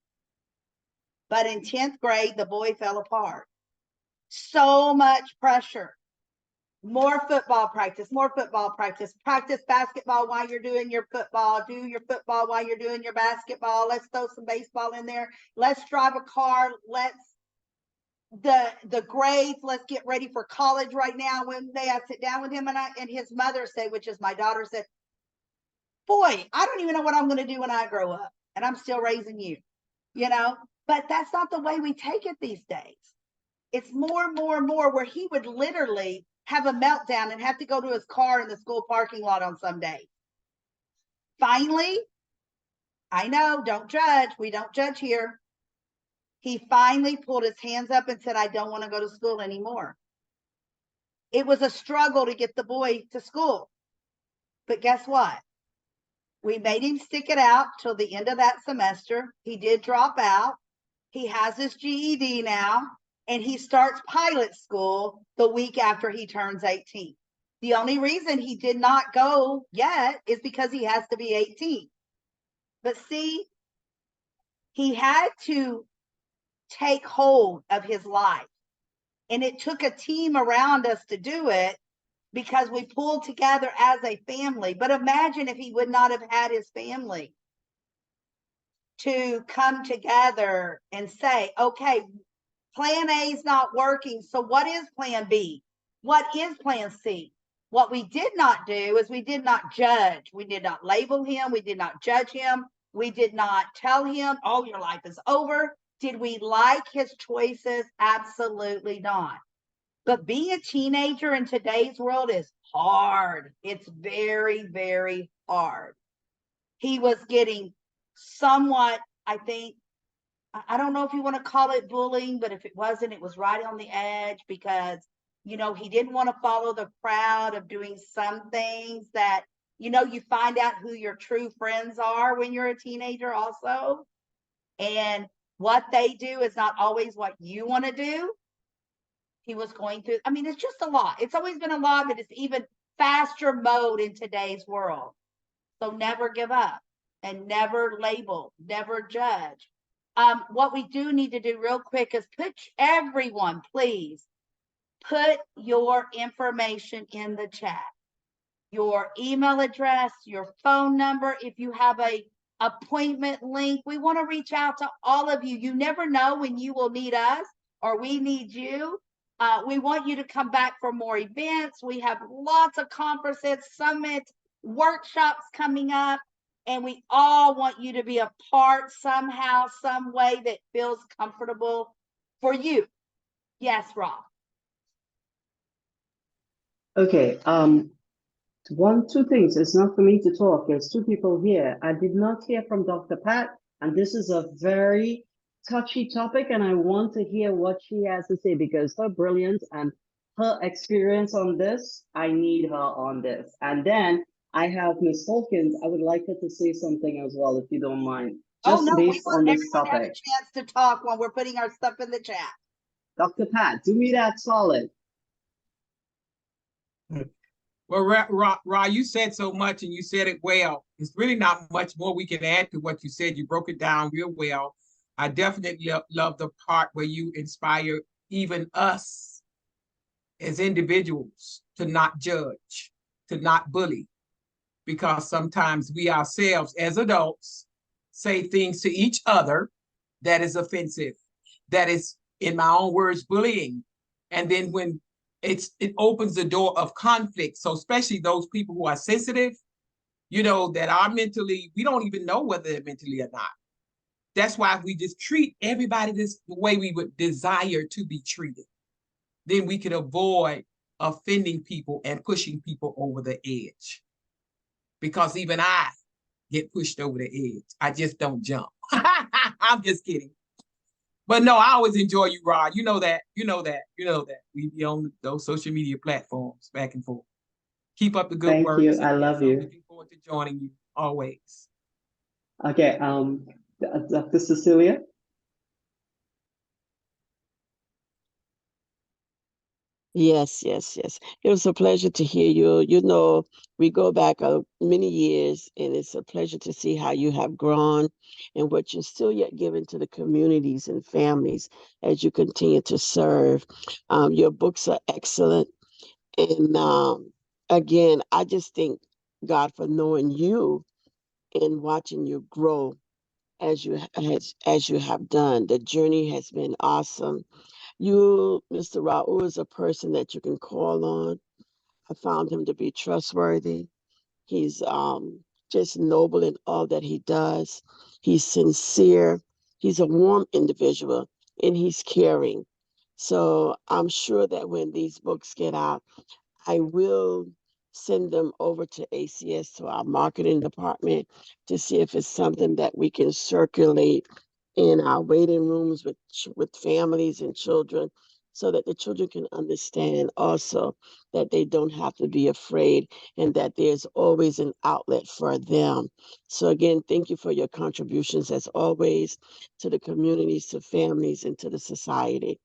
But in 10th grade, the boy fell apart. So much pressure. More football practice, practice basketball while you're doing your football, do your football while you're doing your basketball. Let's throw some baseball in there. Let's drive a car. Let's the grades, let's get ready for college right now. One day I sit down with him and his mother said, which is my daughter, said, boy, I don't even know what I'm going to do when I grow up, and I'm still raising you, you know, but that's not the way we take it these days. It's more and more and more where he would literally have a meltdown and have to go to his car in the school parking lot on some days. Finally, I know, don't judge. We don't judge here. He finally pulled his hands up and said, I don't want to go to school anymore. It was a struggle to get the boy to school. But guess what? We made him stick it out till the end of that semester. He did drop out. He has his GED now, and he starts pilot school the week after he turns 18. The only reason he did not go yet is because he has to be 18. But see, he had to take hold of his life. And it took a team around us to do it because we pulled together as a family. But imagine if he would not have had his family to come together and say, okay, plan A is not working. So what is plan B? what is Plan C? What we did not do is we did not judge. We did not label him. We did not judge him. We did not tell him, oh, your life is over. Did we like his choices? Absolutely not. But being a teenager in today's world is hard. It's very, very hard. He was getting somewhat, I think, I don't know if you want to call it bullying, but if it wasn't, it was right on the edge because, you know, he didn't want to follow the crowd of doing some things that, you know, you find out who your true friends are when you're a teenager also. And what they do is not always what you want to do. He was going through, I mean, it's just a lot. It's always been a lot, but it's even faster mode in today's world. So never give up and never label, never judge. What we do need to do real quick is put everyone, please, put your information in the chat. Your email address, your phone number. If you have a appointment link, we want to reach out to all of you. You never know when you will need us or we need you. We want you to come back for more events. We have lots of conferences, summits, workshops coming up, and we all want you to be a part somehow, some way that feels comfortable for you. Yes, Rob. Okay, two things. It's not for me to talk. There's two people here. I did not hear from Dr. Pat, and this is a very touchy topic, and I want to hear what she has to say because her brilliance and her experience on this, I need her on this. And then I have Miss Hawkins. I would like her to say something as well, if you don't mind, just no, based on this everyone to have a topic. chance to talk while we're putting our stuff in the chat. Dr. Pat, do me that solid. Well, Ra, you said so much and you said it well. It's really not much more we can add to what you said. You broke it down real well. I definitely love the part where you inspire even us as individuals to not judge, to not bully, because sometimes we ourselves as adults say things to each other that is offensive, that is, in my own words, bullying. And then when it opens the door of conflict. So especially those people who are sensitive, you know, that are mentally, we don't even know whether they're mentally or not. That's why if we just treat everybody the way we would desire to be treated, then we can avoid offending people and pushing people over the edge. Because even I get pushed over the edge. I just don't jump. I'm just kidding. But no, I always enjoy you, Rod. You know that. We be on those social media platforms back and forth. Keep up the good work. Thank you. I love you. Looking forward to joining you always. Okay, Dr. Cecilia. Yes. It was a pleasure to hear you. You know, we go back many years, and it's a pleasure to see how you have grown and what you're still yet giving to the communities and families as you continue to serve. Your books are excellent. And again, I just thank God for knowing you and watching you grow as you have done. The journey has been awesome. You, Mr. Rahul, is a person that you can call on. I found him to be trustworthy. He's just noble in all that he does. He's sincere. He's a warm individual, and he's caring. So I'm sure that when these books get out, I will send them over to ACS, to our marketing department, to see if it's something that we can circulate in our waiting rooms with families and children, so that the children can understand also that they don't have to be afraid and that there's always an outlet for them. So again, thank you for your contributions as always to the communities, to families, and to the society.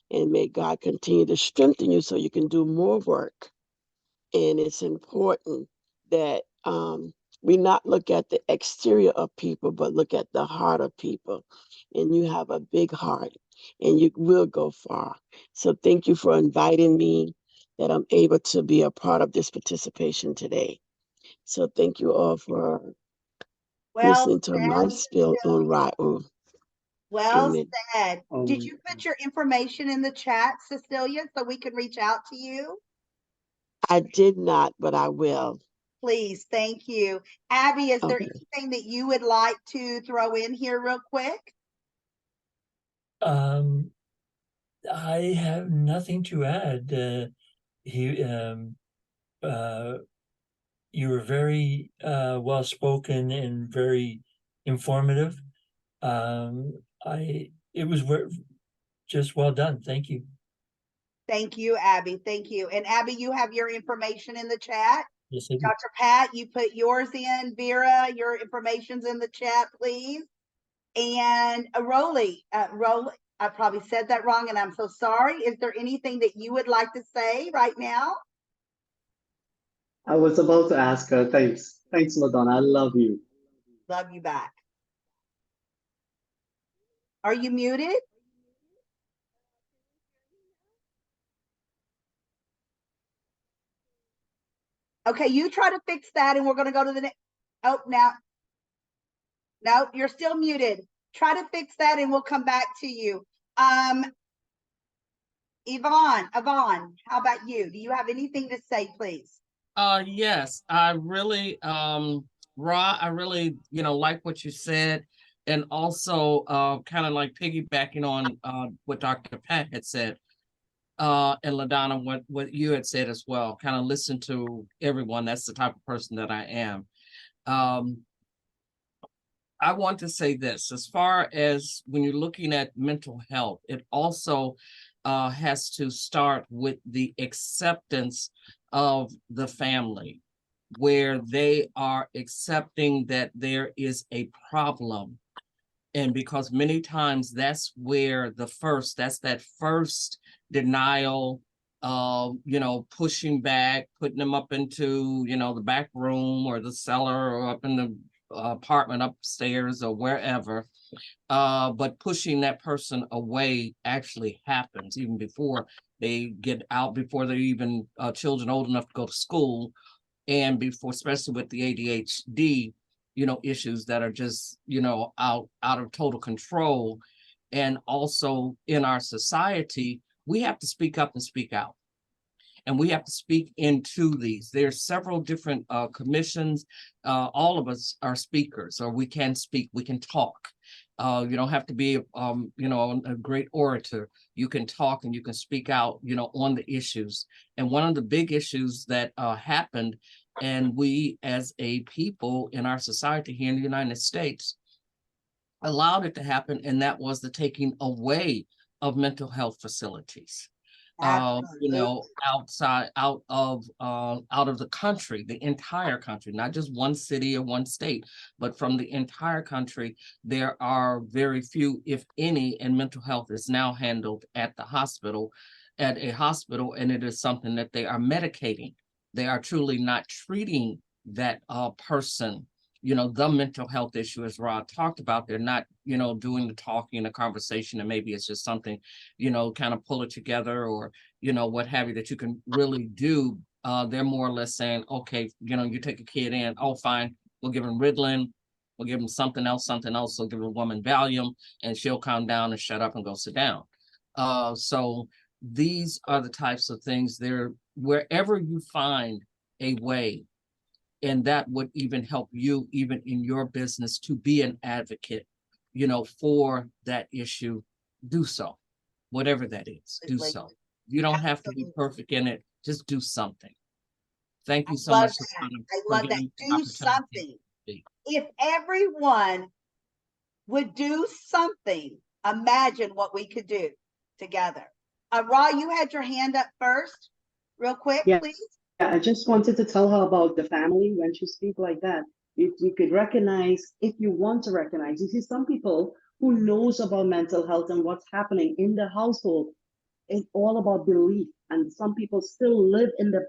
And may God continue to strengthen you so you can do more work. And it's important that we not look at the exterior of people, but look at the heart of people. And you have a big heart, and you will go far. So thank you for inviting me, that I'm able to be a part of this participation today. So thank you all for listening to my spiel on Rahul. Well Amen. said. Did you put your information in the chat, Cecilia, so we can reach out to you? I did not, but I will. Please, thank you. Abby, is there Okay. anything that you would like to throw in here real quick? I have nothing to add. You were very well spoken and very informative. It was just well done. Thank you. Thank you, Abby. Thank you. And Abby, you have your information in the chat. Yes, I do. Dr. Pat, you put yours in. Vera, your information's in the chat, please. And Rolly, I probably said that wrong and I'm so sorry. Is there anything that you would like to say right now? I was about to ask her. Thanks. Thanks, LaDonna. I love you. Love you back. Are you muted? Okay, you try to fix that and we're going to go to the next. Oh, now. No, you're still muted. Try to fix that and we'll come back to you. Yvonne, how about you? Do you have anything to say, please? Yes, I really, I really, like what you said, and also, kind of like piggybacking on, what Dr. Pat had said, and LaDonna, what you had said as well, kind of listen to everyone. That's the type of person that I am. I want to say this, as far as when you're looking at mental health, it also has to start with the acceptance of the family, where they are accepting that there is a problem. And because many times that's where that's that first denial, pushing back, putting them up into, the back room or the cellar or up in the apartment upstairs or wherever. But pushing that person away actually happens even before they get out, before they're even children old enough to go to school, and before, especially with the ADHD, issues that are just, out of total control. And also in our society, we have to speak up and speak out. And we have to speak into these. There's several different commissions. All of us are speakers, or we can speak, we can talk. You don't have to be, a great orator. You can talk and you can speak out, on the issues. And one of the big issues that happened, and we as a people in our society here in the United States allowed it to happen, and that was the taking away of mental health facilities. Out of the country, the entire country, not just one city or one state, but from the entire country. There are very few, if any, and mental health is now handled at a hospital, and it is something that they are medicating. They are truly not treating that person, the mental health issue, as Rod talked about. They're not, doing the talking, the conversation, and maybe it's just something, kind of pull it together, or, what have you, that you can really do. They're more or less saying, okay, you take a kid in, oh, fine, we'll give him Ritalin, we'll give him something else, we'll give a woman Valium, and she'll calm down and shut up and go sit down. So these are the types of things there, wherever you find a way. And that would even help you, even in your business, to be an advocate, for that issue. Do so, whatever that is, do so. You don't have to be perfect in it, just do something. Thank you so much. I love that. Do something. If everyone would do something, imagine what we could do together. Ra, you had your hand up first, real quick, please. Yeah, I just wanted to tell her about the family when she speaks like that. If you could recognize, if you want to recognize, you see some people who knows about mental health and what's happening in the household. It's all about belief. And some people still live in the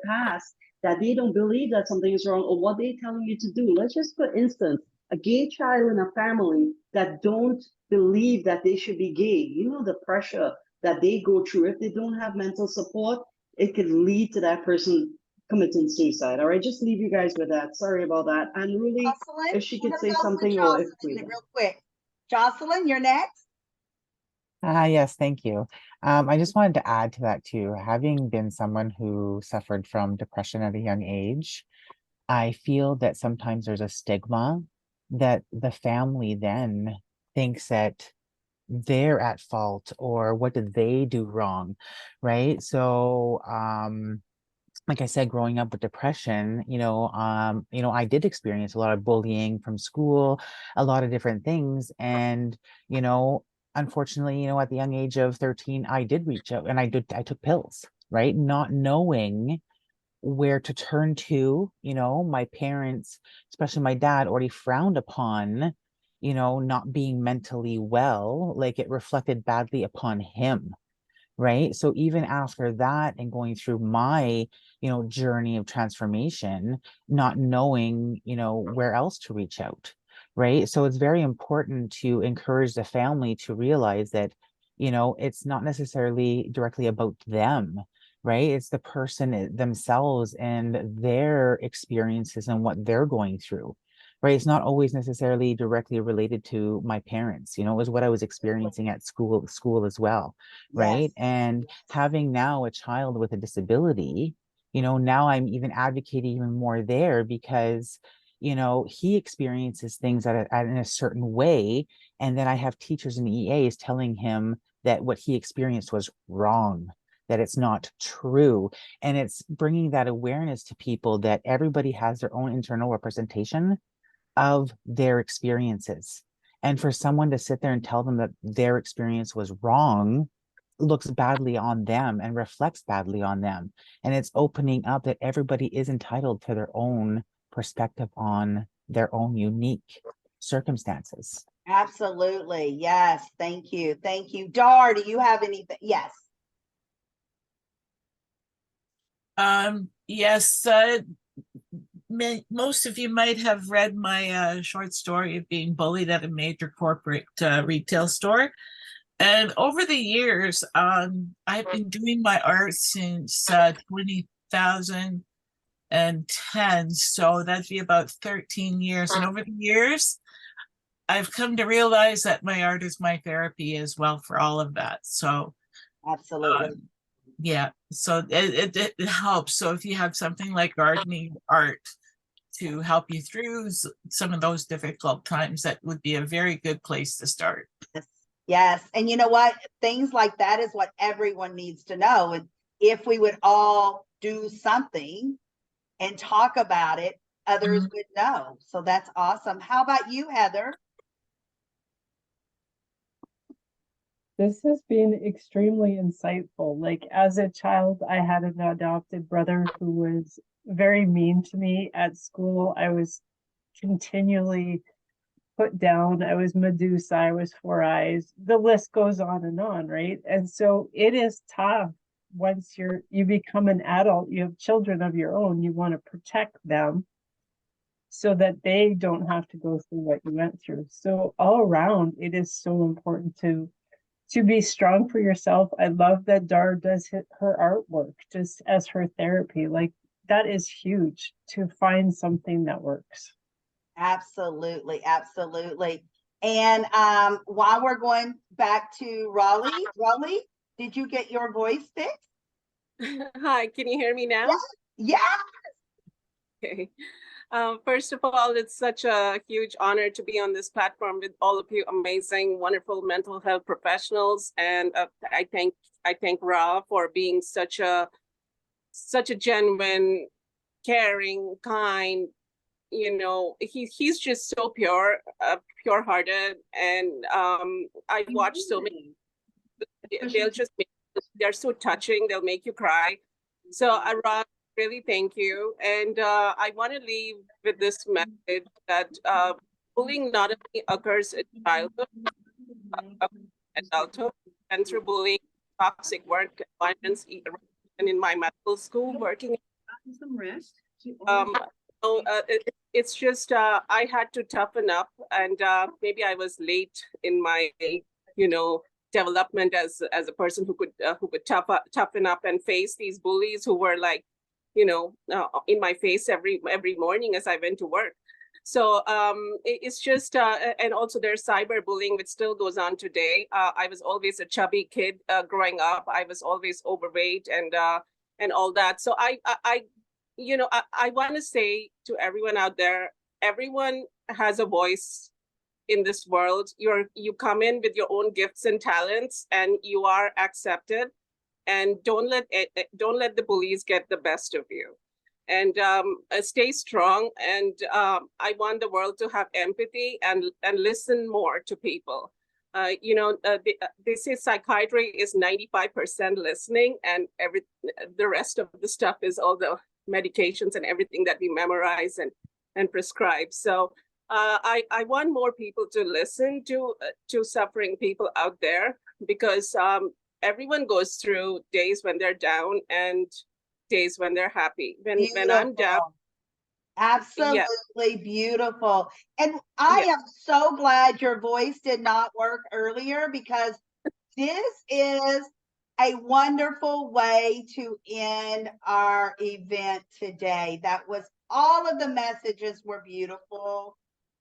past that they don't believe that something is wrong or what they're telling you to do. Let's just, for instance, a gay child in a family that don't believe that they should be gay. The pressure that they go through. If they don't have mental support, it could lead to that person committing suicide. All right, just leave you guys with that. Sorry about that. And really, Jocelyn, if she could say something, or if we real quick. Jocelyn, you're next. Yes, thank you. I just wanted to add to that too. Having been someone who suffered from depression at a young age, I feel that sometimes there's a stigma that the family then thinks that they're at fault or what did they do wrong, right? So, like I said, growing up with depression, I did experience a lot of bullying from school, a lot of different things. And, you know, unfortunately, at the young age of 13, I did reach out and I took pills, right? Not knowing where to turn to, my parents, especially my dad, already frowned upon, not being mentally well, like it reflected badly upon him, right? So even after that and going through my, journey of transformation, not knowing, where else to reach out, right? So it's very important to encourage the family to realize that, it's not necessarily directly about them, right? It's the person themselves and their experiences and what they're going through, right? It's not always necessarily directly related to my parents, it was what I was experiencing at school as well, right? Yes. And having now a child with a disability, now I'm even advocating even more there because, he experiences things in a certain way. And then I have teachers and EAs telling him that what he experienced was wrong, that it's not true. And it's bringing that awareness to people that everybody has their own internal representation of their experiences. And for someone to sit there and tell them that their experience was wrong looks badly on them and reflects badly on them. And it's opening up that everybody is entitled to their own perspective on their own unique circumstances. Absolutely. Yes. Thank you. Thank you. Dar, do you have anything? Yes. Yes, most of you might have read my short story of being bullied at a major corporate retail store. And over the years, I've been doing my art since 2010. So that'd be about 13 years. And over the years, I've come to realize that my art is my therapy as well for all of that. So Absolutely. yeah, so it helps. So if you have something like gardening art to help you through some of those difficult times, that would be a very good place to start. Yes. And you know what? Things like that is what everyone needs to know. And if we would all do something and talk about it, others would know. So that's awesome. How about you, Heather? This has been extremely insightful. Like as a child, I had an adopted brother who was very mean to me at school. I was continually put down. I was Medusa. I was Four Eyes. The list goes on, right? And so it is tough once you become an adult, you have children of your own, you want to protect them so that they don't have to go through what you went through. So all around, it is so important to be strong for yourself. I love that Dar does her artwork just as her therapy. Like that is huge to find something that works. Absolutely. Absolutely. And while we're going back to Raleigh, did you get your voice fixed? Hi, can you hear me now? Yeah. Okay. First of all, it's such a huge honor to be on this platform with all of you amazing, wonderful mental health professionals. And I thank Ra for being such a genuine, caring, kind. He's just so pure-hearted, and I watch so many. They're so touching. They'll make you cry. So Ra, really thank you. And I want to leave with this message that bullying not only occurs in childhood, adulthood, and through bullying, toxic work environments, and in my medical school working. Some rest. It's just I had to toughen up, and maybe I was late in my development as a person who could toughen up and face these bullies who were like in my face every morning as I went to work. So it's just, and also there's cyberbullying, which still goes on today. I was always a chubby kid growing up. I was always overweight and all that. So I want to say to everyone out there, everyone has a voice in this world. You come in with your own gifts and talents, and you are accepted. And don't let the bullies get the best of you. And stay strong. And I want the world to have empathy and listen more to people. They say psychiatry is 95% listening, and the rest of the stuff is all the medications and everything that we memorize and prescribe. So I want more people to listen to suffering people out there, because everyone goes through days when they're down and days when they're happy. When I'm down. Absolutely beautiful. And I am so glad your voice did not work earlier, because this is a wonderful way to end our event today. That was, all of the messages were beautiful.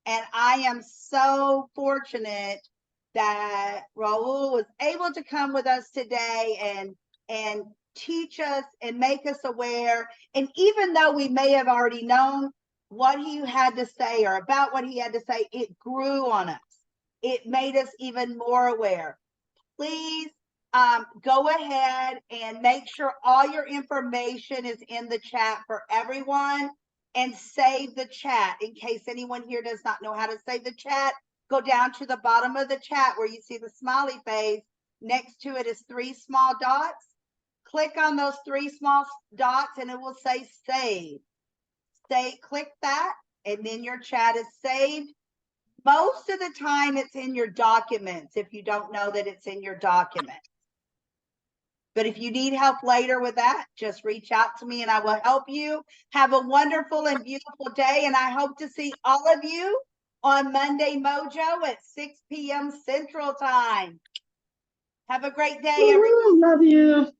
And I am so fortunate that Rahul was able to come with us today and teach us and make us aware. And even though we may have already known what he had to say or about what he had to say, it grew on us. It made us even more aware. Please go ahead and make sure all your information is in the chat for everyone, and save the chat. In case anyone here does not know how to save the chat, go down to the bottom of the chat where you see the smiley face. Next to it is 3 small dots. Click on those 3 small dots and it will say save. Click that, and then your chat is saved. Most of the time it's in your documents if you don't know that it's in your documents. But if you need help later with that, just reach out to me and I will help you. Have a wonderful and beautiful day. And I hope to see all of you on Monday Mojo at 6 p.m. Central Time. Have a great day, everyone. Love you.